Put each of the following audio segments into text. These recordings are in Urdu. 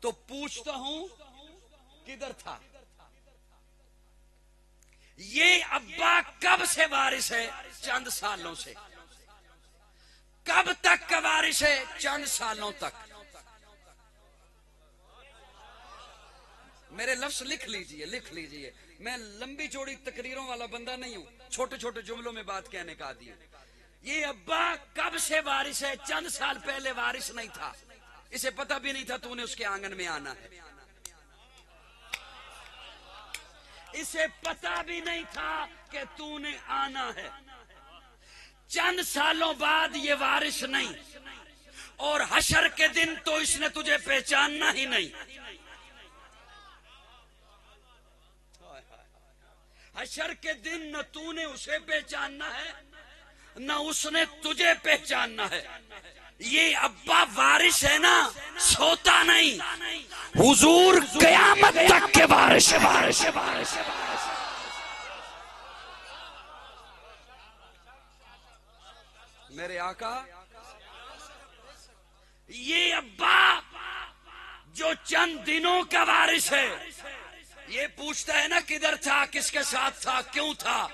تو پوچھتا ہوں کدھر تھا؟ یہ ابا کب سے وارث ہے؟ چند سالوں سے۔ کب تک کا وارث ہے؟ چند سالوں تک۔ میرے لفظ لکھ لیجئے، لکھ لیجئے، میں لمبی چوڑی تقریروں والا بندہ نہیں ہوں، چھوٹے چھوٹے جملوں میں بات کہنے کا عادی ہوں۔ یہ ابا کب سے وارث ہے؟ چند سال پہلے وارث نہیں تھا، اسے پتہ بھی نہیں تھا تو نے اس کے آنگن میں آنا ہے، اسے پتہ بھی نہیں تھا کہ تو نے آنا ہے۔ چند سالوں بعد یہ وارث نہیں، اور حشر کے دن تو اس نے تجھے پہچاننا ہی نہیں۔ حشر کے دن نہ تو نے اسے پہچاننا ہے نہ اس نے تجھے پہچاننا ہے۔ یہ ابا وارث ہے نا، سوتا نہیں، حضور قیامت تک کے وارث ہے۔ میرے آقا، یہ ابا جو چند دنوں کا وارث ہے، یہ پوچھتا ہے نا کدھر تھا، کس کے ساتھ تھا، کیوں تھا۔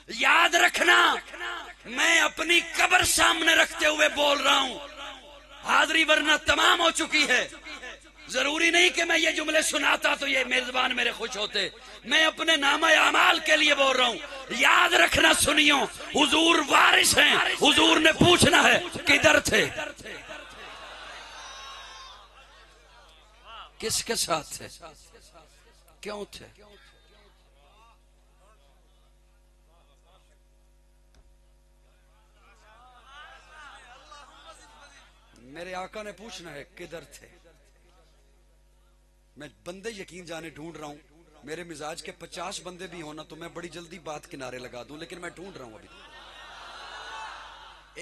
یاد رکھنا، میں اپنی قبر سامنے رکھتے ہوئے بول رہا ہوں، حاضری ورنہ تمام ہو چکی ہے۔ ضروری نہیں کہ میں یہ جملے سناتا تو یہ میزبان میرے خوش ہوتے، میں اپنے نامہ اعمال کے لیے بول رہا ہوں۔ یاد رکھنا سنیوں، حضور وارث ہیں، حضور نے پوچھنا ہے کدھر تھے، کس کے ساتھ تھے، کیوں تھے۔ میرے آقا نے پوچھنا ہے کدھر تھے۔ میں بندے یقین جانے ڈھونڈ رہا ہوں، میرے مزاج کے 50 بندے بھی ہونا تو میں بڑی جلدی بات کنارے لگا دوں، لیکن میں ڈھونڈ رہا ہوں ابھی۔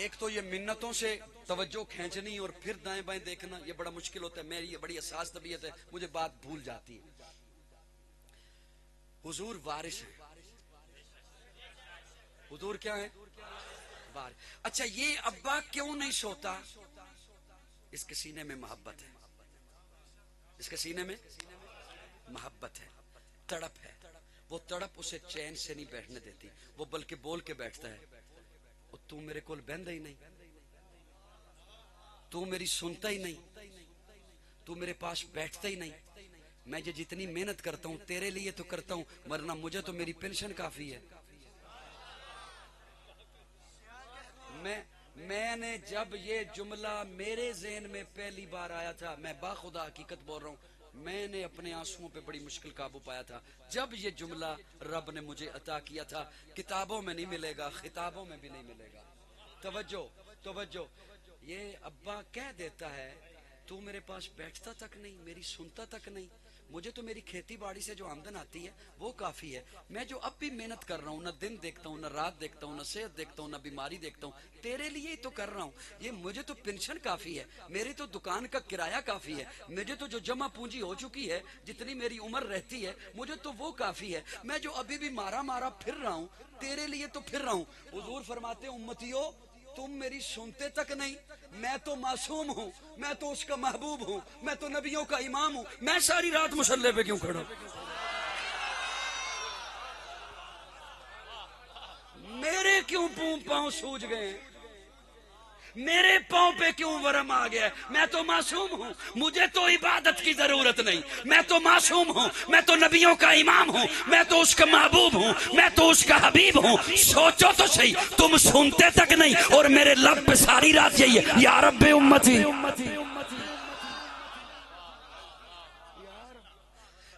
ایک تو یہ منتوں سے توجہ کھینچنی اور پھر دائیں بائیں دیکھنا، یہ بڑا مشکل ہوتا ہے، میری یہ بڑی حساس طبیعت ہے، مجھے بات بھول جاتی ہے۔ حضور وارث ہے، حضور کیا ہے؟ وارث۔ اچھا، یہ ابا کیوں نہیں سوتا؟ اس کے سینے میں محبت ہے، اس کے سینے میں محبت ہے، تڑپ ہے۔ وہ تڑپ اسے چین سے نہیں بیٹھنے دیتی، وہ بلکہ بول کے بیٹھتا ہے، تو میرے کول بہندا ہی نہیں، تو میری سنتا ہی نہیں، تو میرے پاس بیٹھتا ہی نہیں۔ میں یہ جتنی محنت کرتا ہوں تیرے لیے تو کرتا ہوں، ورنہ مجھے تو میری پینشن کافی ہے۔ میں نے جب یہ جملہ میرے ذہن میں پہلی بار آیا تھا، میں باخدا حقیقت بول رہا ہوں، میں نے اپنے آنسوؤں پہ بڑی مشکل قابو پایا تھا جب یہ جملہ رب نے مجھے عطا کیا تھا۔ کتابوں میں نہیں ملے گا، خطابوں میں بھی نہیں ملے گا۔ توجہ توجہ، یہ ابا کہہ دیتا ہے تو میرے پاس بیٹھتا تک نہیں، میری سنتا تک نہیں، مجھے تو میری کھیتی باڑی سے جو آمدن آتی ہے وہ کافی ہے۔ میں جو اب بھی محنت کر رہا ہوں، نہ دن دیکھتا ہوں، نہ رات دیکھتا ہوں، نہ صحت دیکھتا ہوں، نہ بیماری دیکھتا ہوں، تیرے لیے ہی تو کر رہا ہوں۔ یہ مجھے تو پینشن کافی ہے، میری تو دکان کا کرایہ کافی ہے، مجھے تو جو جمع پونجی ہو چکی ہے، جتنی میری عمر رہتی ہے، مجھے تو وہ کافی ہے۔ میں جو ابھی بھی مارا پھر رہا ہوں، تیرے لیے تو پھر رہا ہوں۔ حضور فرماتے ہیں امتیو، تم میری سنتے تک نہیں، میں تو معصوم ہوں، میں تو اس کا محبوب ہوں، میں تو نبیوں کا امام ہوں، میں ساری رات مصلی پہ کیوں کھڑا؟ میرے کیوں پاؤں سوج گئے ہیں؟ میرے پاؤں پہ کیوں ورم آ گیا ہے؟ میں تو معصوم ہوں، مجھے تو عبادت کی ضرورت نہیں، میں تو معصوم ہوں، میں تو نبیوں کا امام ہوں، میں تو اس کا محبوب ہوں، میں تو اس کا حبیب ہوں۔ سوچو تو صحیح، تم سنتے تک نہیں اور میرے لب پہ ساری رات یہی ہے، یا رب امتی۔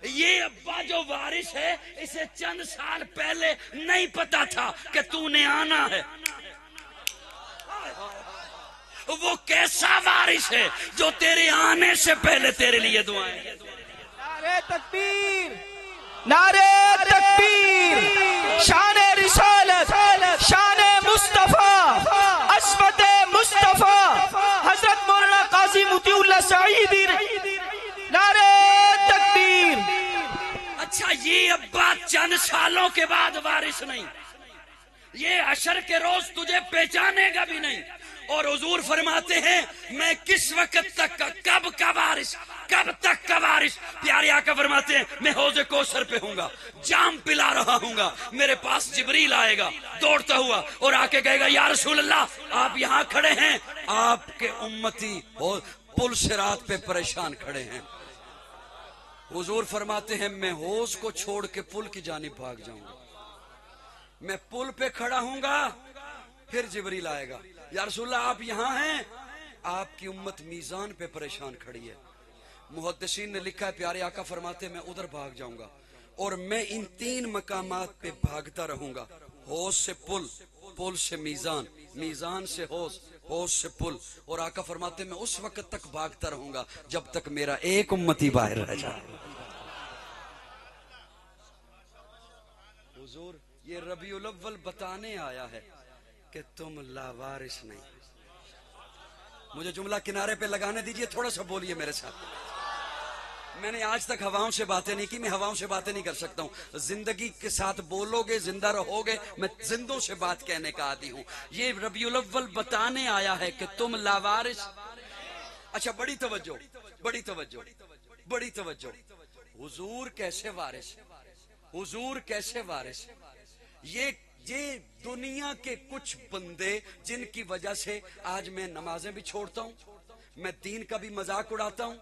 یہ ابا جو وارث ہے، اسے چند سال پہلے نہیں پتا تھا کہ تو نے آنا ہے۔ وہ کیسا وارث ہے جو تیرے آنے سے پہلے تیرے لیے دعائیں۔ نعرہ تکبیر، نعرہ تکبیر، شان رسالت، شان مصطفیٰ، عصمت مصطفیٰ، حضرت مولانا قاضی مطیع اللہ سعیدی، نعرہ تکبیر۔ اچھا، یہ ابا چند سالوں کے بعد وارث نہیں، یہ حشر کے روز تجھے پہچانے گا بھی نہیں، اور حضور فرماتے ہیں میں کس وقت تک کب کا وارث، کب تک کا وارث؟ پیارے آقا فرماتے ہیں میں حوض کوثر پہ ہوں گا، جام پلا رہا ہوں گا، میرے پاس جبریل آئے گا دوڑتا ہوا اور آ کے کہے گا یا رسول اللہ آپ یہاں کھڑے ہیں، آپ کے امتی پل صراط پہ پریشان کھڑے ہیں۔ حضور فرماتے ہیں میں حوض کو چھوڑ کے پل کی جانب بھاگ جاؤں گا، میں پل پہ کھڑا ہوں گا، پھر جبریل آئے گا یا رسول اللہ آپ یہاں ہیں، آپ کی امت میزان پہ پریشان کھڑی ہے۔ محدثین نے لکھا ہے پیارے آقا فرماتے ہیں میں ادھر بھاگ جاؤں گا اور میں ان 3 مقامات پہ بھاگتا رہوں گا، حوض سے پل، پل سے میزان، میزان سے حوض، حوض سے پل، اور آقا فرماتے ہیں میں اس وقت تک بھاگتا رہوں گا جب تک میرا ایک امتی باہر رہ جائے۔ حضور یہ ربیع الاول بتانے آیا ہے کہ تم لاوارث نہیں۔ مجھے جملہ کنارے پہ لگانے دیجئے، تھوڑا سا بولیے میرے ساتھ۔ میں نے آج تک ہواؤں سے باتیں نہیں کی، میں ہواؤں سے باتیں نہیں کر سکتا ہوں، زندگی کے ساتھ بولو گے زندہ رہو گے، میں زندوں سے بات کہنے کا عادی ہوں۔ یہ ربیع الاول بتانے آیا ہے کہ تم لاوارث۔ اچھا بڑی توجہ، بڑی توجہ، بڑی توجہ، حضور کیسے وارث؟ حضور کیسے وارث؟ یہ دنیا کے کچھ بندے جن کی وجہ سے آج میں نمازیں بھی چھوڑتا ہوں، میں دین کا بھی مذاق اڑاتا ہوں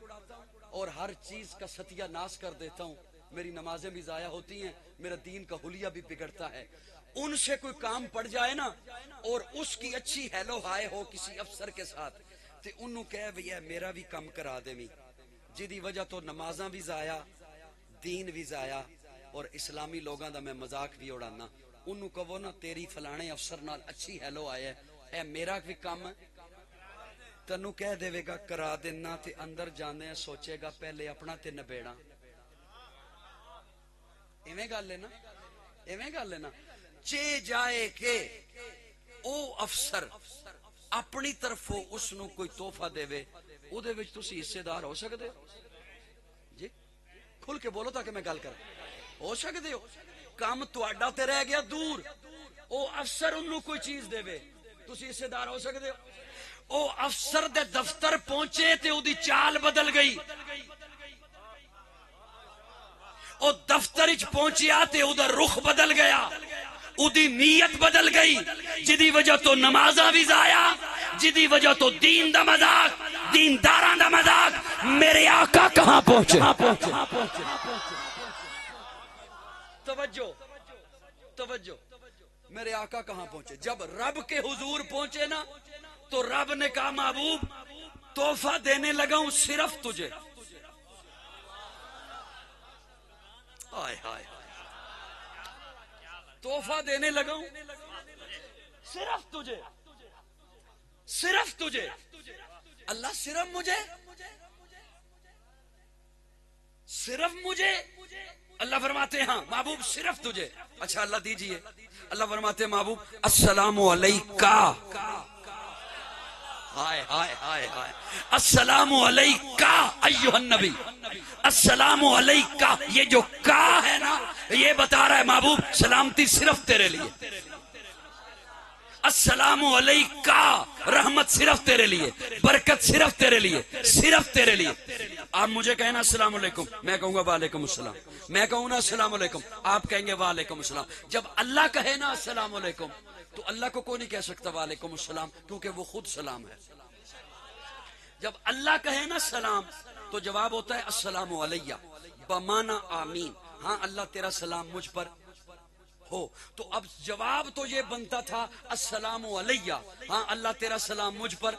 اور ہر چیز کا ستیہ ناش کر دیتا ہوں، میری نمازیں بھی ضائع ہوتی ہیں، میرا دین کا حلیہ بھی بگڑتا ہے۔ ان سے کوئی کام پڑ جائے نا اور اس کی اچھی ہیلو ہائے ہو کسی افسر کے ساتھ تو انہوں کہے بھئی میرا بھی کم کرا دے می، جدی وجہ تو نمازاں بھی ضائع، دین بھی ضائع اور اسلامی لوگاں دا میں مذاق بھی اڑانا۔ انہوں کہو نا تیری فلانے افسر نال اچھی ہیلو آئے اے میرا بھی کم تنو کہہ دے گا کرا دینا تے اندر جانے سوچے گا پہلے اپنا تے نبیڑا۔ ایویں گل ہے نا، ایویں گل ہے نا۔ چے جائے کہ او افسر اپنی طرفوں اس نو کوئی تحفہ دے وے او دے وچ تسی حصے دار ہو سکدے ہو؟ جی کھل کے بولو تاکہ میں گل کر ہو سکدے ہو؟ کام تواڈا تے رہ گیا دور، او افسر انہوں کوئی چیز دے وے تسی حصے دار ہو سکدے ہو؟ او افسر دے دفتر پہنچے تے او دی چال بدل گئی، او دفتر اچ پہنچیا تے او دا رخ بدل گیا، او دی نیت بدل گئی، جدی وجہ تو نمازاں بھی ضائع، جدی وجہ تو دین دا مذاق، دینداراں دا مذاق۔ میرے آقا کہاں پہنچے؟ توجہ توجہ، میرے آقا کہاں پہنچے؟ جب رب کے حضور پہنچے نا تو رب نے کہا محبوب تحفہ دینے لگا ہوں صرف تجھے۔ آئے ہائے، تحفہ دینے لگا ہوں صرف تجھے، صرف تجھے۔ اللہ صرف مجھے، صرف مجھے؟ اللہ فرماتے ہیں ہاں محبوب صرف تجھے۔ اچھا اللہ دیجئے، اللہ فرماتے ہیں محبوب السلام علیکہ، ہائے ہائے ہائے ہائے، السلام علیکہ ایھا النبی، السلام علیکہ۔ یہ جو کا ہے نا یہ بتا رہا ہے محبوب سلامتی صرف تیرے لیے، السلام علیکہ، رحمت صرف تیرے لیے، برکت صرف تیرے لیے، صرف تیرے لیے۔ آپ مجھے کہیں نا السلام علیکم، میں کہوں گا وعلیکم السلام، میں کہوں نا السلام علیکم، آپ کہیں گے وعلیکم السلام۔ جب اللہ کہے نا السلام علیکم تو اللہ کو کوئی نہیں کہہ سکتا وعلیکم السلام کیونکہ وہ خود سلام ہے۔ جب اللہ کہے نا سلام تو جواب ہوتا ہے السلام علیہ بمانا آمین، ہاں اللہ تیرا سلام مجھ پر ہو۔ تو اب جواب تو یہ بنتا تھا السلام علیہ، ہاں اللہ تیرا سلام مجھ پر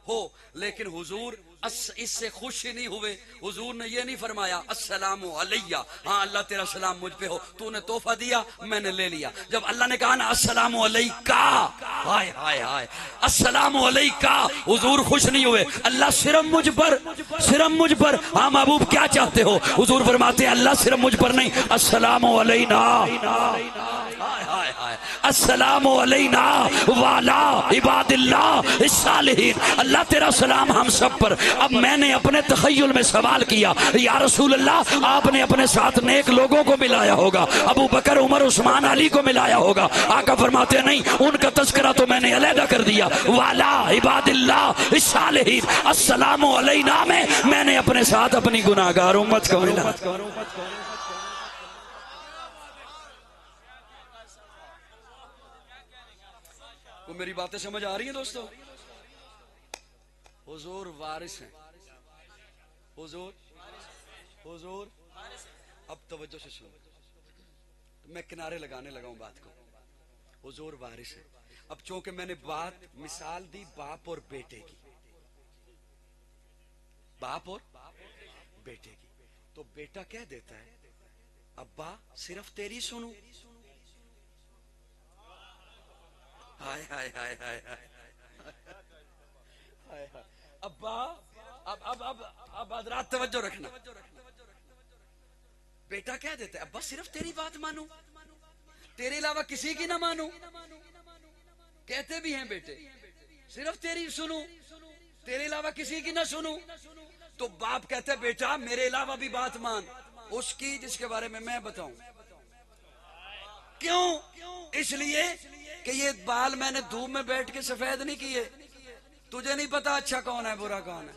ہو، لیکن حضور اس سے خوش ہی نہیں ہوئے، حضور نے یہ نہیں فرمایا السلام علیہ، ہاں اللہ تیرا سلام مجھ پہ ہو، تو نے تحفہ دیا میں نے لے لیا۔ جب اللہ نے کہا نا السلام علیکہ، ہائے ہائے ہائے، السلام علیکہ، حضور خوش نہیں ہوئے، اللہ صرف مجھ پر، صرف مجھ پر، ہاں محبوب کیا چاہتے ہو؟ حضور فرماتے ہیں اللہ صرف مجھ پر نہیں، السلام علینا، ہائے ہائے السلام علینا والا عباد اللہ الصالحین. اللہ تیرا سلام ہم سب پر. اب میں نے اپنے تخیل میں سوال کیا یا رسول اللہ آپ نے اپنے ساتھ نیک لوگوں کو ملایا ہوگا, ابو بکر عمر عثمان علی کو ملایا ہوگا. آقا فرماتے نہیں, ان کا تذکرہ تو میں نے علیحدہ کر دیا. والا عباد اللہ الصالحین السلام علینا میں نے اپنے ساتھ اپنی گناہگار امت کو ملایا. وہ میری باتیں سمجھ آ رہی ہیں دوستو؟ حضور وارث ہیں. حضور اب توجہ سے سنو, میں کنارے لگانے لگا ہوں بات کو. حضور وارث ہے. اب چونکہ میں نے بات مثال دی باپ اور بیٹے کی, باپ اور بیٹے کی, تو بیٹا کہہ دیتا ہے ابا صرف تیری سنوں. ہائے ہائے ہائے ہائے ہائے ابا اب حضرات توجہ رکھنا. بیٹا کہہ دیتا ہے ابا صرف تیری بات مانوں, تیرے علاوہ کسی کی نہ مانوں. کہتے بھی ہیں بیٹے صرف تیری سنوں, تیرے علاوہ کسی کی نہ سنوں. تو باپ کہتا ہے بیٹا میرے علاوہ بھی بات مان, اس کی جس کے بارے میں بتاؤں. کیوں؟ اس لیے کہ یہ بال میں نے دھوپ میں بیٹھ کے سفید نہیں کیے. تجھے نہیں پتا اچھا کون ہے برا کون ہے.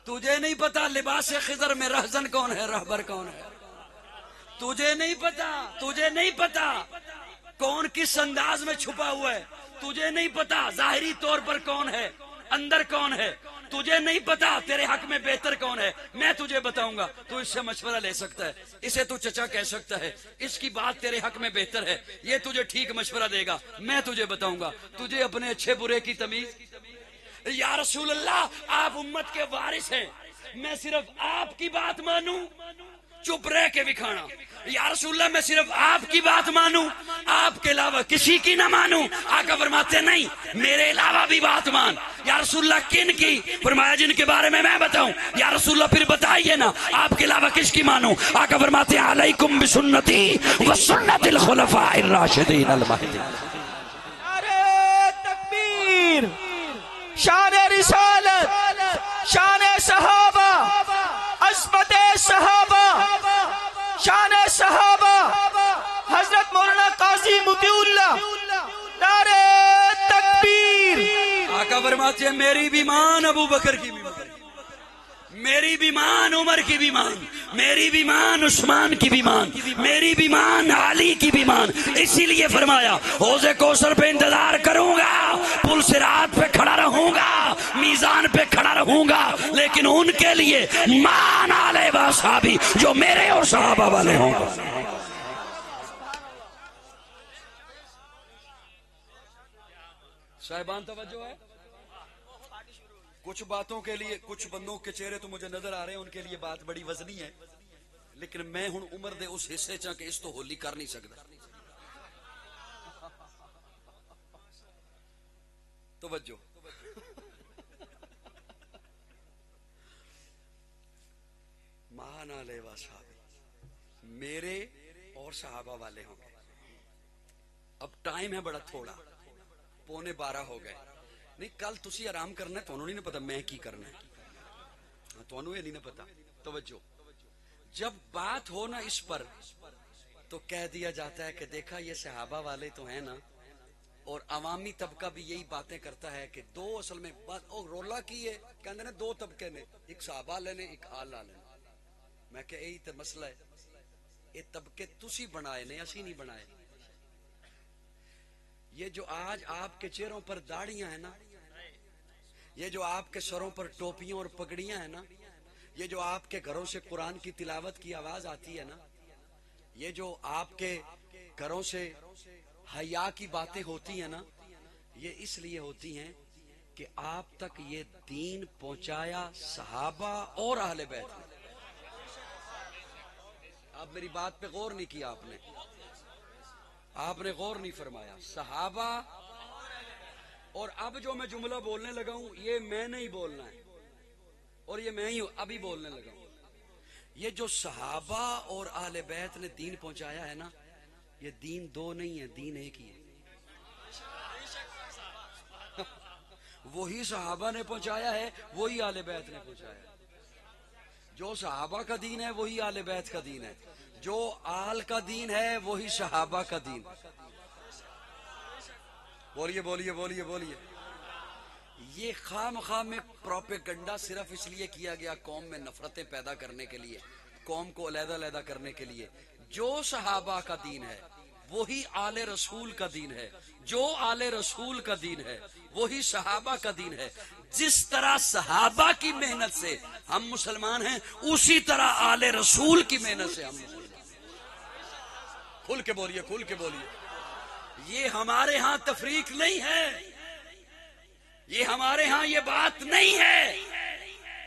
تجھے نہیں پتا لباس خضر میں رہزن کون ہے رہبر کون ہے. تجھے نہیں پتا کون کس انداز میں چھپا ہوا ہے. تجھے نہیں پتا ظاہری طور پر کون ہے اندر کون ہے. تجھے نہیں پتا تیرے حق میں بہتر کون ہے. میں تجھے بتاؤں گا, تو اس سے مشورہ لے سکتا ہے. اسے تو چچا کہہ سکتا ہے, اس کی بات تیرے حق میں بہتر ہے, یہ تجھے ٹھیک مشورہ دے گا. میں تجھے بتاؤں گا. تجھے اپنے اچھے برے کی تمیز. یا رسول اللہ آپ امت کے وارث ہیں, میں صرف آپ کی بات مانوں چپ رہ کے بھی کھانا. یا رسول اللہ میں صرف آپ کی بات مانوں, آپ کے علاوہ کسی کی نہ مانوں. آقا فرماتے نہیں میرے علاوہ بھی بات مان. یا رسول اللہ کن کی؟ فرمایا جن کے بارے میں بتاؤں. یا رسول اللہ پھر بتائیے نا آپ کے علاوہ کس کی مانوں. آقا فرماتے ہیں علیکم بسنتی وسنت الخلفاء الراشدین المہدیین. نعرہ تکبیر, شان رسالت, شان صحابہ, عظمت صحابہ, شان صحابہ, حضرت مولانا قاضی مطیع اللہ. نعرہ تکبیر. آقا فرماتے ہیں میری بھی مان ابو بکر کی بھی مان, میری بھی مان عمر کی بھی مان, میری بھی مان عثمان کی بھی مان, میری بھی مان علی کی بھی مان. اسی لیے فرمایا حوض کوثر پہ انتظار کروں گا, پل صراط پہ کھڑا رہوں گا, میزان پہ کھڑا رہوں گا, لیکن ان کے لیے مان آلے و صحابی جو میرے اور صحابہ والے ہوں گا. صاحبان توجہ ہے. کچھ باتوں کے لیے کچھ بندوں کے چہرے تو مجھے نظر آ رہے ہیں, ان کے لیے بات بڑی وزنی ہے, لیکن میں ہوں عمر دے اس حصے چاہ کہ اس تو ہولی کر نہیں سکتا. توجہ. مانا لے صحابی میرے اور صحابہ والے ہوں گے. اب ٹائم ہے بڑا تھوڑا, 11:15 ہو گئے. نہیں کل تسی آرام کرنا ہے, تھانوں نہیں پتا میں کی کرنا ہے, تھانوں یہ نہیں پتا. توجہ. جب بات ہو نا اس پر تو کہہ دیا جاتا ہے کہ دیکھا یہ صحابہ والے تو ہیں نا, اور عوامی طبقہ بھی یہی باتیں کرتا ہے کہ دو اصل میں بات اور رولا کی ہے, کہندے نے دو طبقے نے, ایک صحابہ لینے ایک آل لینے. میں کہ یہی تو مسئلہ ہے, یہ طبقے تسی بنائے نے, اسی نہیں بنائے. یہ جو آج آپ کے چہروں پر داڑیاں ہیں نا, یہ جو آپ کے سروں پر ٹوپیاں اور پگڑیاں ہیں نا, یہ جو آپ کے گھروں سے قرآن کی تلاوت کی آواز آتی ہے نا, یہ جو آپ کے گھروں سے حیا کی باتیں ہوتی ہیں نا, یہ اس لیے ہوتی ہیں کہ آپ تک یہ دین پہنچایا صحابہ اور اہل بیت نے. آپ میری بات پہ غور نہیں کیا, آپ نے غور نہیں فرمایا. صحابہ اور اب جو میں جملہ بولنے لگا ہوں یہ میں نہیں بولنا ہے, اور یہ میں ہی ابھی بولنے لگا ہوں. یہ جو صحابہ اور اہل بیت نے دین پہنچایا ہے نا، یہ دین دو نہیں ہے، دین ایک ہی ہے. وہی صحابہ نے پہنچایا ہے، وہی اہل بیت نے پہنچایا ہے. جو صحابہ کا دین ہے وہی اہل بیت کا دین ہے، جو آل کا دین ہے وہی صحابہ کا دین. بولیے بولیے بولیے بولیے. یہ خام خام میں پروپیگنڈا صرف اس لیے کیا گیا قوم میں نفرتیں پیدا کرنے کے لیے، قوم کو علیحدہ علیحدہ کرنے کے لیے. جو صحابہ کا دین ہے وہی آل رسول کا دین ہے، جو آل رسول کا دین ہے وہی صحابہ کا دین ہے. جس طرح صحابہ کی محنت سے ہم مسلمان ہیں، اسی طرح آل رسول کی محنت سے ہم مسلمان ہیں. کھل کے بولیے، کھل کے بولیے. یہ ہمارے ہاں تفریق نہیں ہے، یہ ہمارے ہاں یہ بات نہیں ہے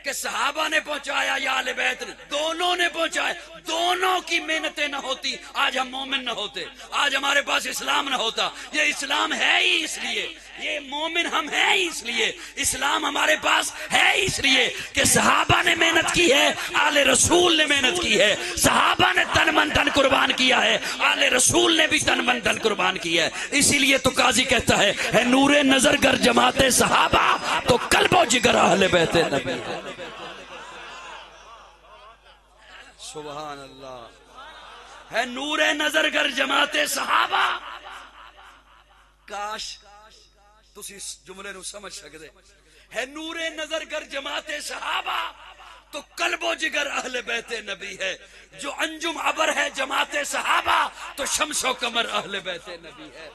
کہ صحابہ نے پہنچایا یا اہل بیت نے، دونوں نے پہنچایا. دونوں کی محنتیں نہ ہوتی آج ہم مومن نہ ہوتے، آج ہمارے پاس اسلام نہ ہوتا. یہ اسلام ہے ہی اس لیے، یہ مومن ہم ہیں ہی اس لیے، اسلام ہمارے پاس ہے اس لیے کہ صحابہ نے محنت کی ہے، آل رسول نے محنت کی ہے. صحابہ نے تن من دھن قربان کیا ہے، آل رسول نے بھی تن من دھن قربان کیا ہے. اسی لیے تو قاضی کہتا ہے نور نظر گر جماعت صحابہ تو قلب و جگر اہل بیت نبی ہے. سبحان اللہ. ہے نور نظر گر جماعت صحابہ. کاش تسی اس جملے نو سمجھ سکتے. ہے نور نظر گر جماعت صحابہ تو قلب و جگر اہل بیت نبی ہے. جو انجم عبر ہے جماعت صحابہ تو شمس و قمر اہل بیت نبی ہے.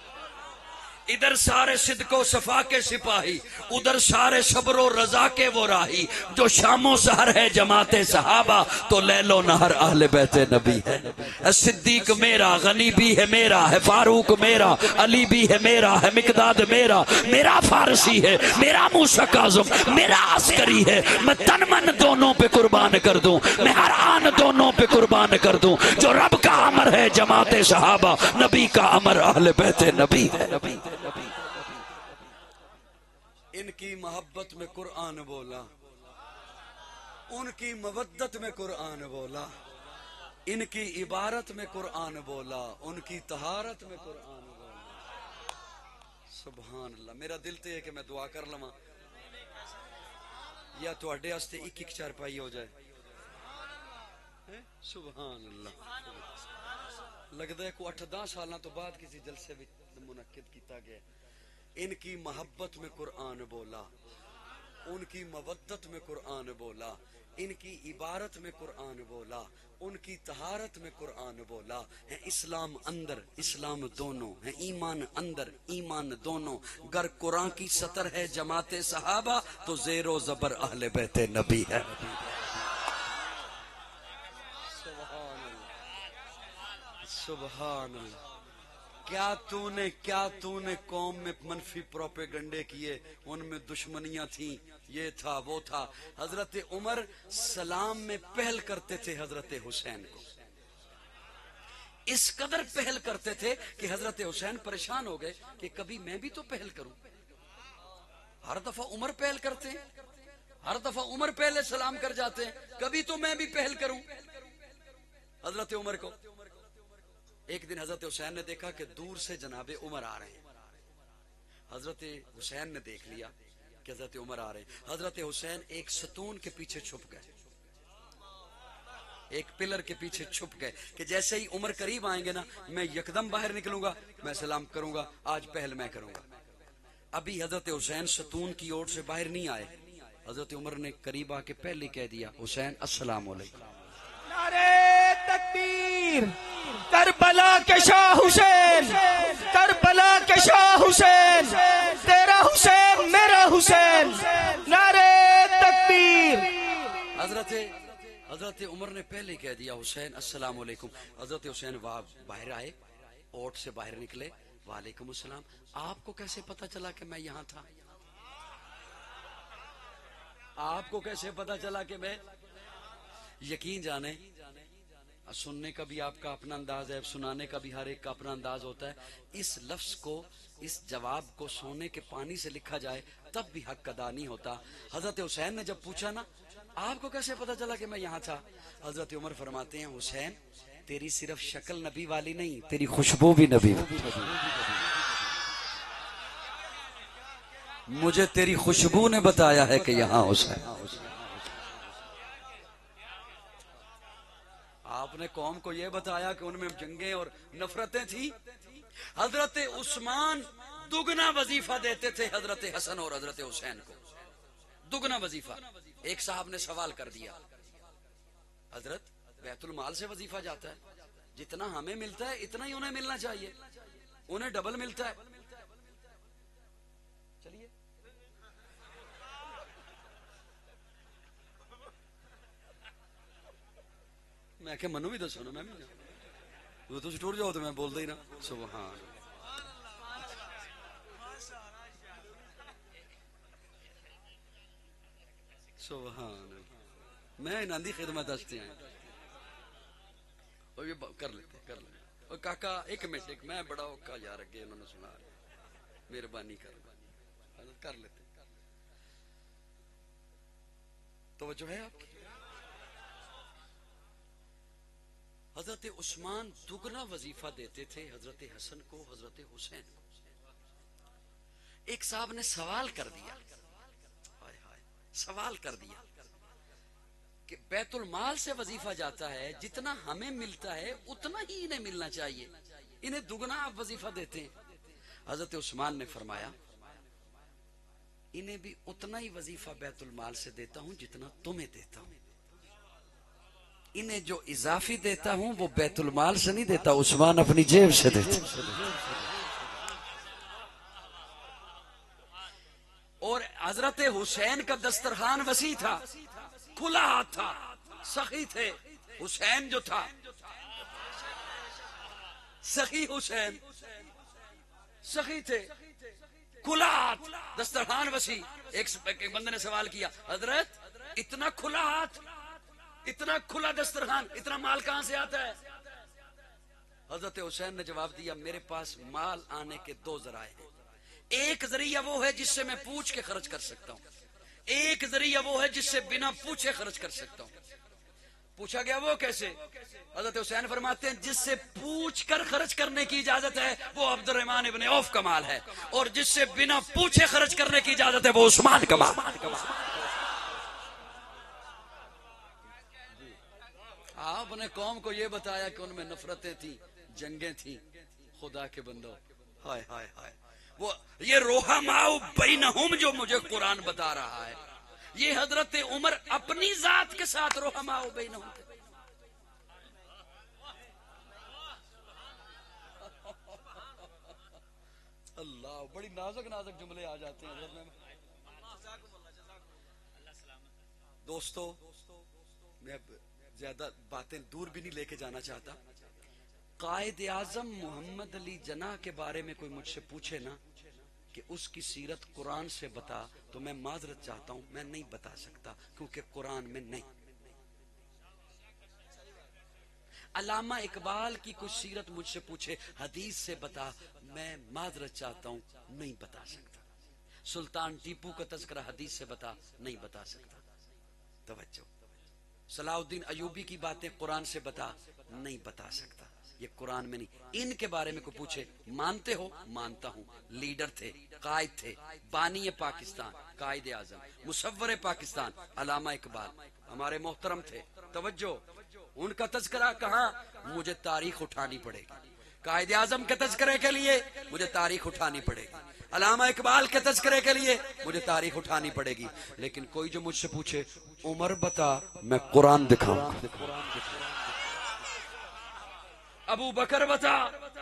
ادھر سارے صدق و صفا کے سپاہی، ادھر سارے صبر و رضا کے وہ راہی. جو شام و سحر ہے جماعت صحابہ تو لیل و نہر اہل بیت نبی ہے. صدیق میرا، غنی بھی ہے میرا، ہے فاروق میرا، علی بھی ہے میرا، ہے مقداد میرا، میرا فارسی ہے، میرا موسیٰ کاظم، میرا عسکری ہے. میں تن من دونوں پہ قربان کر دوں، میں ہر آن دونوں پہ قربان کر دوں. جو رب کا امر ہے جماعت صحابہ، نبی کا امر اہل بیت نبی ہے. ان کی محبت میں قرآن بولا، ان کی مودت میں قرآن بولا، ان کی عبارت میں قرآن بولا، ان کی طہارت میں قرآن بولا. سبحان اللہ. میرا دل تو ہے کہ میں دعا کر لواں یا تواڈے واسطے ایک ایک چارپائی ہو جائے. سبحان اللہ. لگتا ہے کو 8-10 سالاں تو بعد کسی جلسے بھی منعقد کیتا گیا. ان کی محبت میں قرآن بولا، ان کی مودت میں قرآن بولا، ان کی عبارت میں قرآن بولا، ان کی طہارت میں قرآن بولا. ہے اسلام اندر اسلام دونوں، ہے ایمان اندر ایمان دونوں. گر قرآن کی سطر ہے جماعت صحابہ تو زیر و زبر اہل بیت نبی ہے. سبحان اللہ. کیا تو نے قوم میں منفی پروپیگنڈے کیے، ان میں دشمنیاں تھیں، یہ تھا وہ تھا. حضرت عمر سلام میں پہل کرتے تھے حضرت حسین کو، اس قدر پہل کرتے تھے کہ حضرت حسین پریشان ہو گئے کہ کبھی میں بھی تو پہل کروں. ہر دفعہ عمر پہل کرتے ہیں، ہر دفعہ عمر پہلے سلام کر جاتے ہیں، کبھی تو میں بھی پہل کروں. حضرت عمر کو ایک دن حضرت حسین نے دیکھا کہ دور سے جناب عمر آ رہے ہیں. حضرت حسین نے دیکھ لیا کہ حضرت عمر آ رہے ہیں. حضرت حسین ایک ستون کے پیچھے چھپ گئے، ایک پلر کے پیچھے چھپ گئے کہ جیسے ہی عمر قریب آئیں گے نا میں یکدم باہر نکلوں گا، میں سلام کروں گا، آج پہل میں کروں گا. ابھی حضرت حسین ستون کی اوٹ سے باہر نہیں آئے، حضرت عمر نے قریب آ کے پہلے کہہ دیا حسین السلام علیکم. نعرے تکبیر. کربلا کے شاہ حسین، کربلا کے شاہ حسین، تیرا حسین میرا حسین. نعرے تکبیر. حضرت عمر نے پہلے کہہ دیا حسین السلام علیکم. حضرت حسین باہر آئے، اوٹ سے باہر نکلے، وعلیکم السلام. آپ کو کیسے پتا چلا کہ میں یہاں تھا؟ آپ کو کیسے پتا چلا کہ میں؟ یقین جانے سننے کا بھی آپ کا اپنا انداز ہے، سنانے کا بھی ہر ایک کا اپنا انداز ہوتا ہے. اس لفظ کو، اس جواب کو سونے کے پانی سے لکھا جائے تب بھی حق ادا نہیں ہوتا. حضرت حسین نے جب پوچھا نا آپ کو کیسے پتا چلا کہ میں یہاں تھا؟ حضرت عمر فرماتے ہیں حسین تیری صرف شکل نبی والی نہیں، تیری خوشبو بھی نبی مجھے تیری خوشبو نے بتایا ہے کہ یہاں حسین۔ آپ نے قوم کو یہ بتایا کہ ان میں جنگیں اور نفرتیں تھیں۔ حضرت عثمان دگنا وظیفہ دیتے تھے حضرت حسن اور حضرت حسین کو، دگنا وظیفہ۔ ایک صاحب نے سوال کر دیا حضرت بیت المال سے وظیفہ جاتا ہے، جتنا ہمیں ملتا ہے اتنا ہی انہیں ملنا چاہیے، انہیں ڈبل ملتا ہے۔ چلیے میں کہ منو بھی دسو نا، میں بھی تو ٹور جاؤ تو میں بولتا ہی نا سبحان۔ سبحان میں انہاں دی خدمت ہستے ہیں اور یہ کر لیتے اور کاکا ایک منٹ میں بڑا اوکھا یار اگے انہوں نے سنا مہربانی کر لیتے۔ توجہ ہے آپ کی؟ حضرت عثمان دگنا وظیفہ دیتے تھے حضرت حسن کو حضرت حسین کو۔ ایک صاحب نے سوال کر دیا، سوال کر دیا کہ بیت المال سے وظیفہ جاتا ہے، جتنا ہمیں ملتا ہے اتنا ہی انہیں ملنا چاہیے، انہیں دگنا آپ وظیفہ دیتے ہیں۔ حضرت عثمان نے فرمایا انہیں بھی اتنا ہی وظیفہ بیت المال سے دیتا ہوں جتنا تمہیں دیتا ہوں، انہیں جو اضافی دیتا ہوں وہ بیت المال سے نہیں دیتا، عثمان اپنی جیب سے دیتا۔ اور حضرت حسین کا دسترخوان وسیع تھا، کھلا ہاتھ تھا، سخی تھے۔ حسین جو تھا سخی، حسین سخی تھے، کھلا ہاتھ، دسترخوان وسیع۔ ایک بندے نے سوال کیا حضرت اتنا کھلا ہاتھ، اتنا کھلا دسترخوان، اتنا مال کہاں سے آتا ہے؟ حضرت حسین نے جواب دیا میرے پاس مال آنے کے دو ذرائع ہیں، ایک ذریعہ وہ ہے جس سے میں پوچھ کے خرچ کر سکتا ہوں، ایک ذریعہ وہ ہے جس سے بنا پوچھے خرچ کر سکتا ہوں۔ پوچھا گیا وہ کیسے؟ حضرت حسین فرماتے ہیں جس سے پوچھ کر خرچ کرنے کی اجازت ہے وہ عبد الرحمن ابن عوف کا مال ہے، اور جس سے بنا پوچھے خرچ کرنے کی اجازت ہے وہ عثمان کا مال۔ آپ نے قوم کو یہ بتایا کہ ان میں نفرتیں تھیں، جنگیں تھیں۔ خدا کے بندو، ہائے ہائے ہائے، وہ یہ رحماء بینہم جو مجھے قرآن بتا رہا ہے، یہ حضرت عمر اپنی ذات کے ساتھ رحماء بینہم تھے۔ اللہ، بڑی نازک نازک جملے آ جاتے ہیں حضرت میں۔ دوستو میں زیادہ باتیں دور بھی نہیں لے کے جانا چاہتا۔ قائد اعظم محمد علی جناح کے بارے میں کوئی مجھ سے پوچھے نا کہ اس کی سیرت قرآن سے بتا، تو میں معذرت چاہتا ہوں، میں نہیں بتا سکتا کیونکہ قرآن میں نہیں۔ علامہ اقبال کی کچھ سیرت مجھ سے پوچھے حدیث سے بتا، میں معذرت چاہتا ہوں، نہیں بتا سکتا۔ سلطان ٹیپو کا تذکرہ حدیث سے بتا، نہیں بتا سکتا۔ توجہ، صلاح الدین ایوبی کی باتیں قرآن سے بتا، نہیں بتا سکتا، یہ قرآن میں نہیں۔ ان کے بارے میں کوئی پوچھے مانتے ہو؟ مانتا ہوں، لیڈر تھے، قائد تھے، بانی پاکستان، قائد اعظم، مصور پاکستان علامہ اقبال ہمارے محترم تھے۔ توجہ، ان کا تذکرہ کہاں؟ مجھے تاریخ اٹھانی پڑے گی۔ قائد اعظم کے تذکرے کے لیے مجھے تاریخ اٹھانی پڑے گی، علامہ اقبال کے تذکرے کے لیے مجھے تاریخ اٹھانی پڑے گی۔ لیکن کوئی جو مجھ سے پوچھے عمر بتا، میں قرآن دکھاؤں، ابو بکر بتا،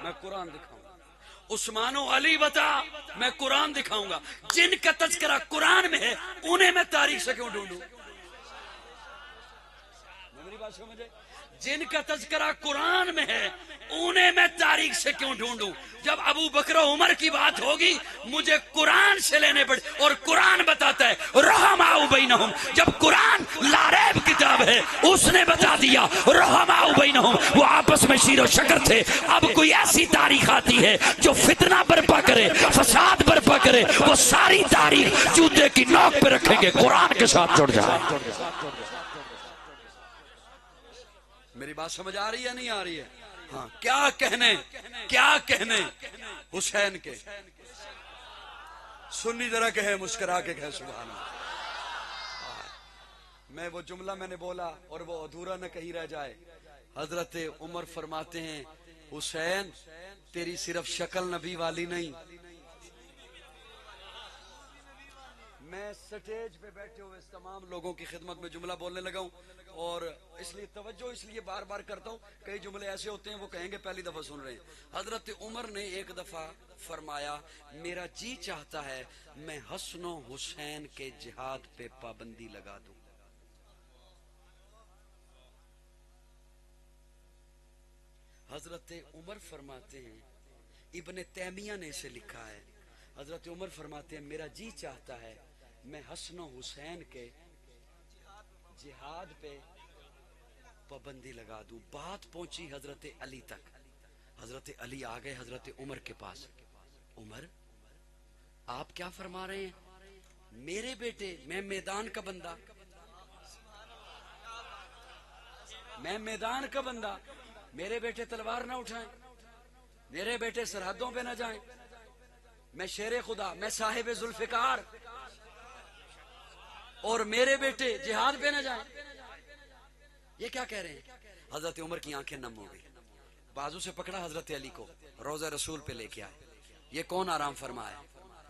میں قرآن دکھاؤں گا، عثمان و علی بتا، میں قرآن دکھاؤں گا۔ جن کا تذکرہ قرآن میں ہے انہیں میں تاریخ سے کیوں ڈھونڈوں؟ میری بات بات سمجھے؟ جن کا تذکرہ قرآن میں ہے انہیں میں تاریخ سے کیوں ڈھونڈوں؟ جب ابو بکر و عمر کی بات ہوگی مجھے قرآن سے لینے پڑے، اور قرآن بتاتا ہے رحماء بینہم، جب قرآن لا ریب کتاب ہے اس نے بتا دیا رحماء بینہم، وہ آپس میں شیر و شکر تھے۔ اب کوئی ایسی تاریخ آتی ہے جو فتنہ برپا کرے، فساد برپا کرے، وہ ساری تاریخ جوتے کی نوک پہ رکھیں گے، قرآن کے ساتھ جڑ جائے۔ میری بات سمجھ آ رہی ہے نہیں آ رہی ہے؟ ہاں، کیا کہنے حسین کے؟ سنی ذرا کہے، مسکرا کے کہے سبحان اللہ۔ میں وہ جملہ میں نے بولا اور وہ ادھورا نہ کہیں رہ جائے۔ حضرت عمر فرماتے ہیں حسین تیری صرف شکل نبی والی نہیں، میں سٹیج پہ بیٹھے ہوئے تمام لوگوں کی خدمت میں جملہ بولنے لگا ہوں، اور اس لیے توجہ اس لیے بار بار کرتا ہوں، کئی جملے ایسے ہوتے ہیں وہ کہیں گے پہلی دفعہ سن رہے ہیں۔ حضرت عمر نے ایک دفعہ فرمایا میرا جی چاہتا ہے میں حسن و حسین کے جہاد پہ پابندی لگا دوں۔ حضرت عمر فرماتے ہیں، ابن تیمیہ نے اسے لکھا ہے، حضرت عمر فرماتے ہیں میرا جی چاہتا ہے میں حسن و حسین کے جہاد پہ پابندی لگا دوں۔ بات پہنچی حضرت علی تک، حضرت علی آ گئے حضرت عمر کے پاس، عمر آپ کیا فرما رہے ہیں؟ میرے بیٹے، میں میدان کا بندہ، میں میدان کا بندہ، میرے بیٹے تلوار نہ اٹھائیں، میرے بیٹے سرحدوں پہ نہ جائیں، میں شیر خدا، میں صاحب ذوالفقار، اور میرے بیٹے جہاد پہ نہ جائیں، یہ کیا کہہ رہے ہیں؟ حضرت عمر کی آنکھیں نم ہو گئی، بازو سے پکڑا حضرت علی کو، روضہ رسول پہ لے کے آئے۔ یہ کون آرام فرمائے؟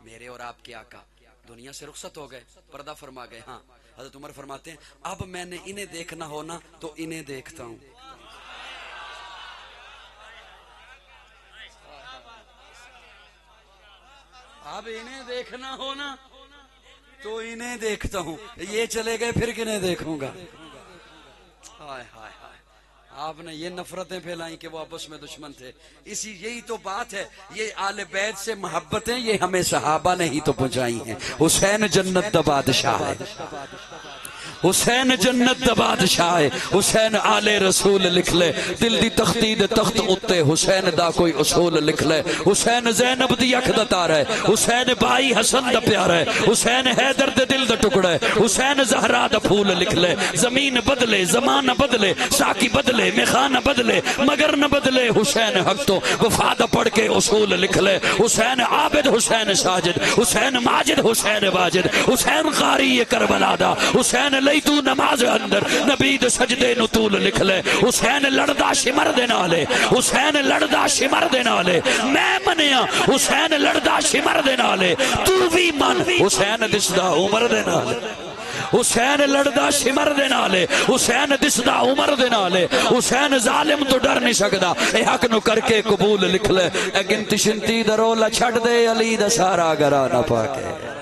میرے اور آپ کے آقا دنیا سے رخصت ہو گئے، پردہ فرما گئے۔ ہاں، حضرت عمر فرماتے ہیں اب میں نے انہیں دیکھنا ہونا تو انہیں دیکھتا ہوں۔ اب انہیں دیکھنا ہونا تو انہیں دیکھتا ہوں، یہ چلے گئے پھر کنہیں دیکھوں گا؟ ہائے ہائے ہائے، آپ نے یہ نفرتیں پھیلائیں کہ وہ آپس میں دشمن تھے۔ یہی تو بات ہے، یہ آل بیت سے محبتیں یہ ہمیں صحابہ نے ہی تو پہنچائی ہیں۔ حسین جنت دا بادشاہ ہے، حسین جنت دا بادشاہ ہے، حسین آل رسول لکھ لے، دل دی تختی دے تخت اتے حسین دا کوئی اصول لکھ لے، حسین زینب دی اکھ دا تارا ہے، حسین بائی حسن دا پیارا ہے، حسین حیدر دے دل دا ٹکڑا ہے، حسین زہرا دا پھول لکھ لے۔ زمین بدلے، زمان بدلے، ساکی بدلے، میخانہ بدلے، مگر نہ بدلے حسین حق تو وفا دا پڑھ کے اصول لکھ لے۔ حسین عابد، حسین ساجد، حسین ماجد، حسین واجد، حسین قاری کربلا دا، حسین لئی تو نماز اندر نبی دے سجدے نو طول لکھ لے۔ حسین لڑدا شمر دے نالے، حسین لڑدا شمر دے نالے، میں منیا حسین لڑدا شمر دے نالے، تو بھی من حسین دسدا عمر دے نالے، حسین لڑدا شمر دے نالے، حسین دسدا عمر دے نالے، حسین ظالم تو ڈر نہیں سکدا، اے حق نو کر کے قبول لکھ لے۔ اے گنتی شنتی دا رولا چھڑ دے، علی دا سارا گھرانہ پاکے،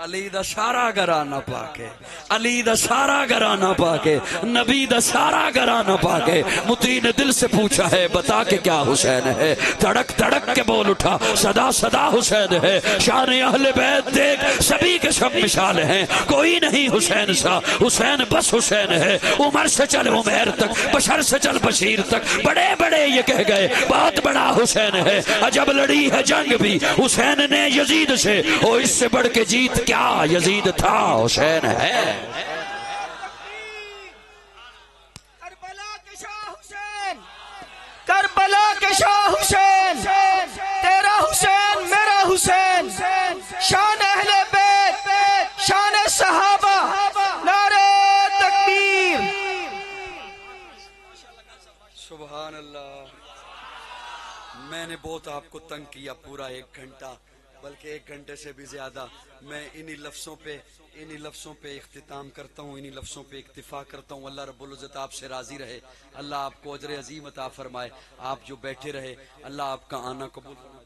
علی دا سارا گھرانہ پاکے، علی دا سارا گھرانہ پاکے، نبی دا سارا گھرانہ پاکے۔ متی نے دل سے پوچھا ہے بتا کے کیا حسین ہے، تڑک تڑک کے بول اٹھا صدا صدا حسین ہے۔ شان اہل بیت دیکھ سبھی کے سب مثال ہیں، کوئی نہیں حسین سا، حسین بس حسین ہے۔ عمر سے چل عمیر تک، بشر سے چل بشیر تک، بڑے بڑے یہ کہہ گئے بہت بڑا حسین ہے۔ عجب لڑی ہے جنگ بھی حسین نے یزید سے، اور اس سے بڑھ کے جیت کیا یزید تھا، حسین ہے۔ کربلا کے شاہ حسین، کربلا کے شاہ حسین، تیرا حسین میرا حسین، شان اہل بیت، شان صحابہ، نعرہ تکبیر۔ سبحان اللہ۔ میں نے بہت آپ کو تنگ کیا، پورا 1 گھنٹہ، بلکہ 1 گھنٹے سے بھی زیادہ۔ میں انہی لفظوں پہ اختتام کرتا ہوں، انہی لفظوں پہ اکتفا کرتا ہوں۔ اللہ رب العزت آپ سے راضی رہے، اللہ آپ کو اجر عظیم عطا فرمائے۔ آپ جو بیٹھے رہے، اللہ آپ کا آنا قبول فرمائے۔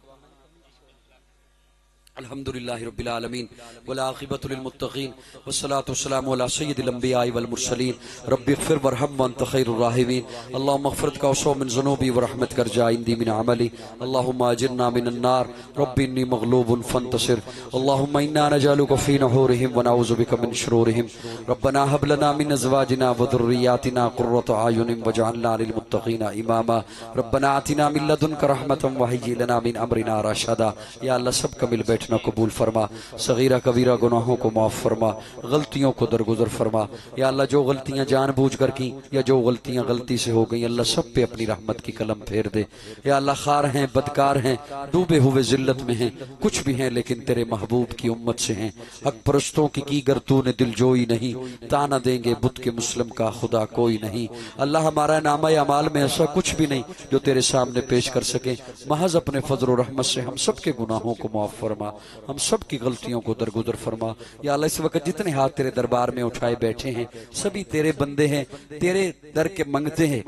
الحمد للہ رب العالمین والعاقبۃ للمتقین والصلاة والسلام علی سید الانبیاء والمرسلین رب اغفر وارحم وانت خیر الراحمین اللهم اغفرت واسو من ذنوبی ورحمتک ارجع عندی من عملی اللهم اجرنا من النار رب انی مغلوب فانتصر اللهم انا نجعلک فی نحورهم ونعوذ بک من شرورهم ربنا هب لنا من ازواجنا وذرياتنا قرة اعین واجعلنا للمتقین اماما ربنا آتنا من لدنک رحمتا وهیئ لنا من امرنا رشدا یا اللہ سب کا مل بیٹھ قبول فرما، صغیرہ کبیرہ گناہوں کو معاف فرما، غلطیوں کو درگزر فرما یا اللہ، جو غلطیاں جان بوجھ کر کی یا جو غلطیاں غلطی سے ہو گئیں اللہ سب پہ اپنی رحمت کی قلم پھیر دے یا اللہ، خار ہیں، بدکار ہیں، ڈوبے ہوئے ذلت میں ہیں، کچھ بھی ہیں لیکن تیرے محبوب کی امت سے ہیں، حق پرستوں کی گر تو نے دل جوئی نہیں، تانا دیں گے بت کے مسلم کا خدا کوئی نہیں، اللہ ہمارا نامہ اعمال میں ایسا کچھ بھی نہیں جو تیرے سامنے پیش کر سکیں، محض اپنے فضل و رحمت سے ہم سب کے گناہوں کو معاف فرما، ہم سب کی غلطیوں کو درگزر فرما یا اللہ۔ اس وقت جتنے ہاتھ تیرے دربار میں اٹھائے بیٹھے ہیں سبھی تیرے بندے ہیں، تیرے در کے منگتے ہیں،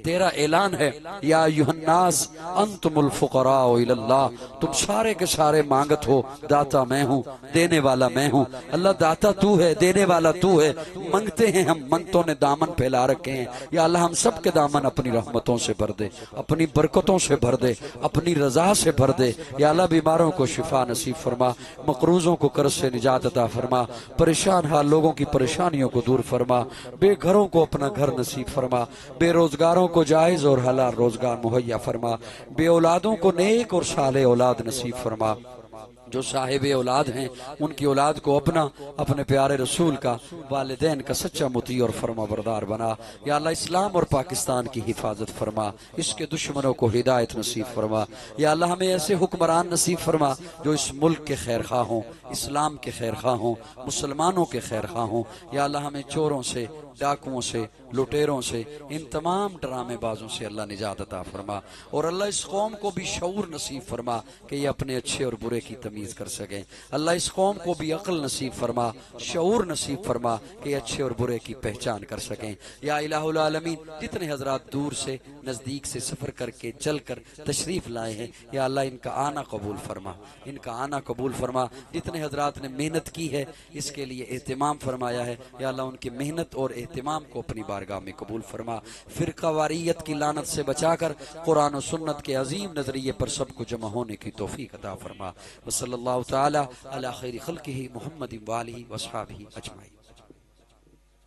تیرا اعلان ہے یا ایھا الناس انتم الفقراء الی اللہ، تم سارے کے سارے مانگت ہو، داتا میں ہوں، دینے والا میں ہوں، اللہ داتا تو ہے، دینے والا تو ہے، منگتے ہیں ہم، منگتوں نے دامن پھیلا رکھے ہیں یا اللہ، ہم سب کے دامن اپنی رحمتوں سے بھر دے، اپنی برکتوں سے بھر دے، اپنی رضا سے بھر دے یا اللہ، بیماروں کو شفا نصیب فرما، مقروضوں کو قرض سے نجات عطا فرما، پریشان حال لوگوں کی پریشانیوں کو دور فرما، بے گھروں کو اپنا گھر نصیب فرما، بے روزگاروں کو جائز اور حلال روزگار مہیا فرما، بے اولادوں کو نیک اور صالح اولاد نصیب فرما، جو صاحب اولاد ہیں ان کی اولاد کو اپنے پیارے رسول کا، والدین کا سچا مطیع اور فرما بردار بنا یا اللہ، اسلام اور پاکستان کی حفاظت فرما، اس کے دشمنوں کو ہدایت نصیب فرما یا اللہ، ہمیں ایسے حکمران نصیب فرما جو اس ملک کے خیر خواہ ہوں، اسلام کے خیر خواہ ہوں، مسلمانوں کے خیر خواہ ہوں یا اللہ، ہمیں چوروں سے، ڈاکوؤں سے، لٹیروں سے، ان تمام ڈرامے بازوں سے اللہ نجات عطا فرما اور اللہ اس قوم کو بھی شعور نصیب فرما کہ یہ اپنے اچھے اور برے کی تمیز کر سکیں، اللہ اس قوم کو بھی عقل نصیب فرما، شعور نصیب فرما کہ یہ اچھے اور برے کی پہچان کر سکیں یا الہ العالمین۔ جتنے حضرات دور سے نزدیک سے سفر کر کے چل کر تشریف لائے ہیں یا اللہ، ان کا آنا قبول فرما، ان کا آنا قبول فرما، جتنے حضرات نے محنت کی ہے اس کے لیے اہتمام فرمایا ہے یا اللہ، ان کی محنت اور اہتمام کو اپنی بارگاہ میں قبول فرما، فرقہ واریت کی لعنت سے بچا کر قرآن و سنت کے عظیم نظریے پر سب کو جمع ہونے کی توفیق عطا فرما، وصلی اللہ تعالی علی خیر خلقہ محمد وآلہ وصحبہ اجمعین۔